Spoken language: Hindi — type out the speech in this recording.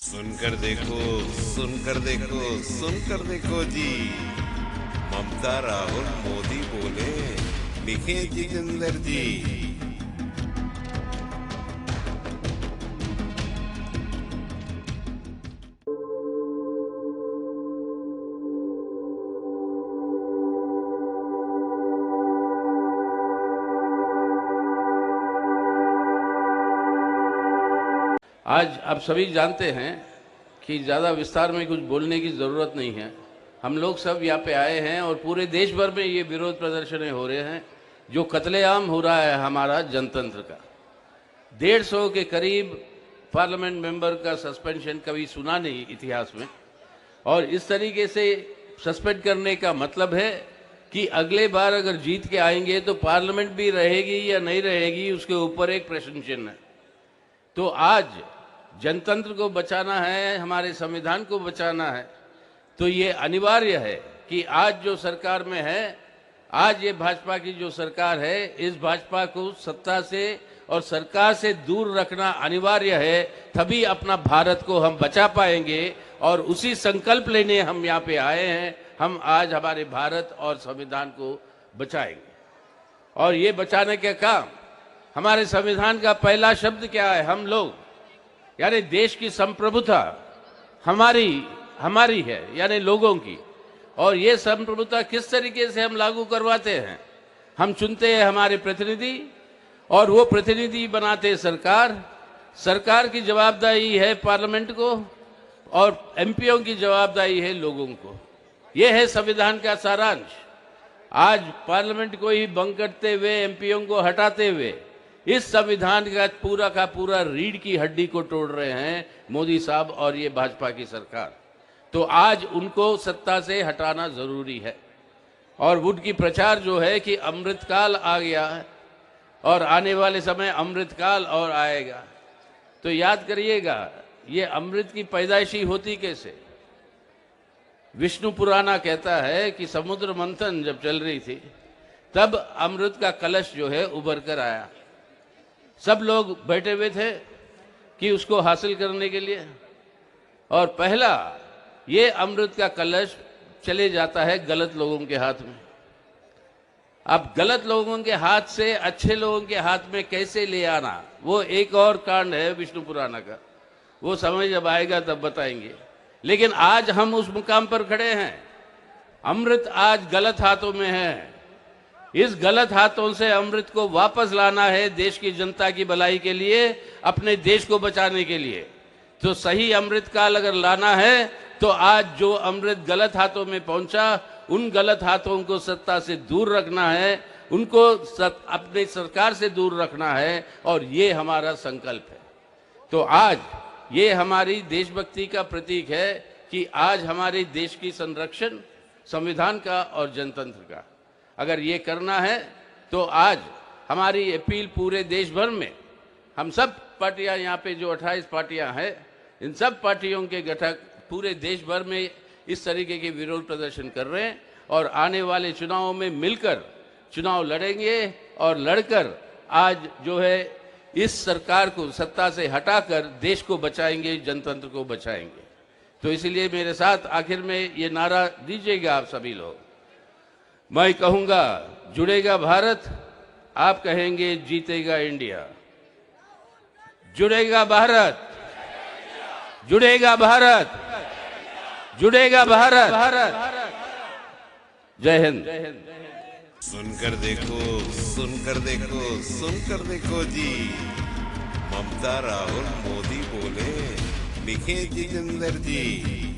सुनकर देखो, सुनकर देखो, सुनकर देखो जी। ममता, राहुल, मोदी बोले, लिखे जितेंद्र जी। आज आप सभी जानते हैं कि ज़्यादा विस्तार में कुछ बोलने की ज़रूरत नहीं है। हम लोग सब यहाँ पे आए हैं और पूरे देश भर में ये विरोध प्रदर्शन हो रहे हैं जो कत्लेआम हो रहा है हमारा जनतंत्र का। 150 के करीब पार्लियामेंट मेंबर का सस्पेंशन कभी सुना नहीं इतिहास में, और इस तरीके से सस्पेंड करने का मतलब है कि अगले बार अगर जीत के आएंगे तो पार्लियामेंट भी रहेगी या नहीं रहेगी, उसके ऊपर एक प्रश्न चिन्ह है। तो आज जनतंत्र को बचाना है, हमारे संविधान को बचाना है, तो ये अनिवार्य है कि आज जो सरकार में है, आज ये भाजपा की जो सरकार है, इस भाजपा को सत्ता से और सरकार से दूर रखना अनिवार्य है। तभी अपना भारत को हम बचा पाएंगे और उसी संकल्प लेने हम यहाँ पे आए हैं। हम आज हमारे भारत और संविधान को बचाएंगे, और ये बचाने का काम, हमारे संविधान का पहला शब्द क्या है? हम लोग, यानी देश की संप्रभुता हमारी है, यानी लोगों की। और ये संप्रभुता किस तरीके से हम लागू करवाते हैं? हम चुनते हैं हमारे प्रतिनिधि, और वो प्रतिनिधि बनाते सरकार। सरकार की जवाबदारी है पार्लियामेंट को, और एमपीओ की जवाबदारी है लोगों को। ये है संविधान का सारांश। आज पार्लियामेंट को ही भंग करते हुए, एमपीओ को हटाते हुए, इस संविधान का पूरा रीढ़ की हड्डी को तोड़ रहे हैं मोदी साहब और ये भाजपा की सरकार। तो आज उनको सत्ता से हटाना जरूरी है। और उनकी प्रचार जो है कि अमृतकाल आ गया है और आने वाले समय अमृतकाल और आएगा, तो याद करिएगा ये अमृत की पैदाइशी होती कैसे? विष्णु पुराना कहता है कि समुद्र मंथन जब चल रही थी तब अमृत का कलश जो है उभर कर आया। सब लोग बैठे हुए थे कि उसको हासिल करने के लिए, और पहला ये अमृत का कलश चले जाता है गलत लोगों के हाथ में। अब गलत लोगों के हाथ से अच्छे लोगों के हाथ में कैसे ले आना, वो एक और कांड है विष्णु पुराना का। वो समय जब आएगा तब बताएंगे। लेकिन आज हम उस मुकाम पर खड़े हैं। अमृत आज गलत हाथों में है। इस गलत हाथों से अमृत को वापस लाना है देश की जनता की भलाई के लिए, अपने देश को बचाने के लिए। तो सही अमृत काल अगर लाना है तो आज जो अमृत गलत हाथों में पहुंचा, उन गलत हाथों को सत्ता से दूर रखना है, उनको अपने सरकार से दूर रखना है, और ये हमारा संकल्प है। तो आज ये हमारी देशभक्ति का प्रतीक है कि आज हमारे देश की संरक्षण संविधान का और जनतंत्र का अगर ये करना है, तो आज हमारी अपील पूरे देश भर में, हम सब पार्टियां यहाँ पे जो 28 पार्टियां हैं, इन सब पार्टियों के घटक पूरे देश भर में इस तरीके के विरोध प्रदर्शन कर रहे हैं, और आने वाले चुनावों में मिलकर चुनाव लड़ेंगे, और लड़कर आज जो है इस सरकार को सत्ता से हटाकर देश को बचाएंगे, जनतंत्र को बचाएंगे। तो इसलिए मेरे साथ आखिर में ये नारा दीजिएगा आप सभी लोग। मैं कहूंगा जुड़ेगा भारत, आप कहेंगे जीतेगा इंडिया। जुड़ेगा भारत, जुड़ेगा भारत, जुड़ेगा भारत। जय हिंद। सुनकर देखो, सुनकर देखो, सुनकर देखो जी। ममता, राहुल, मोदी बोले, लिखे जितेंद्र जी।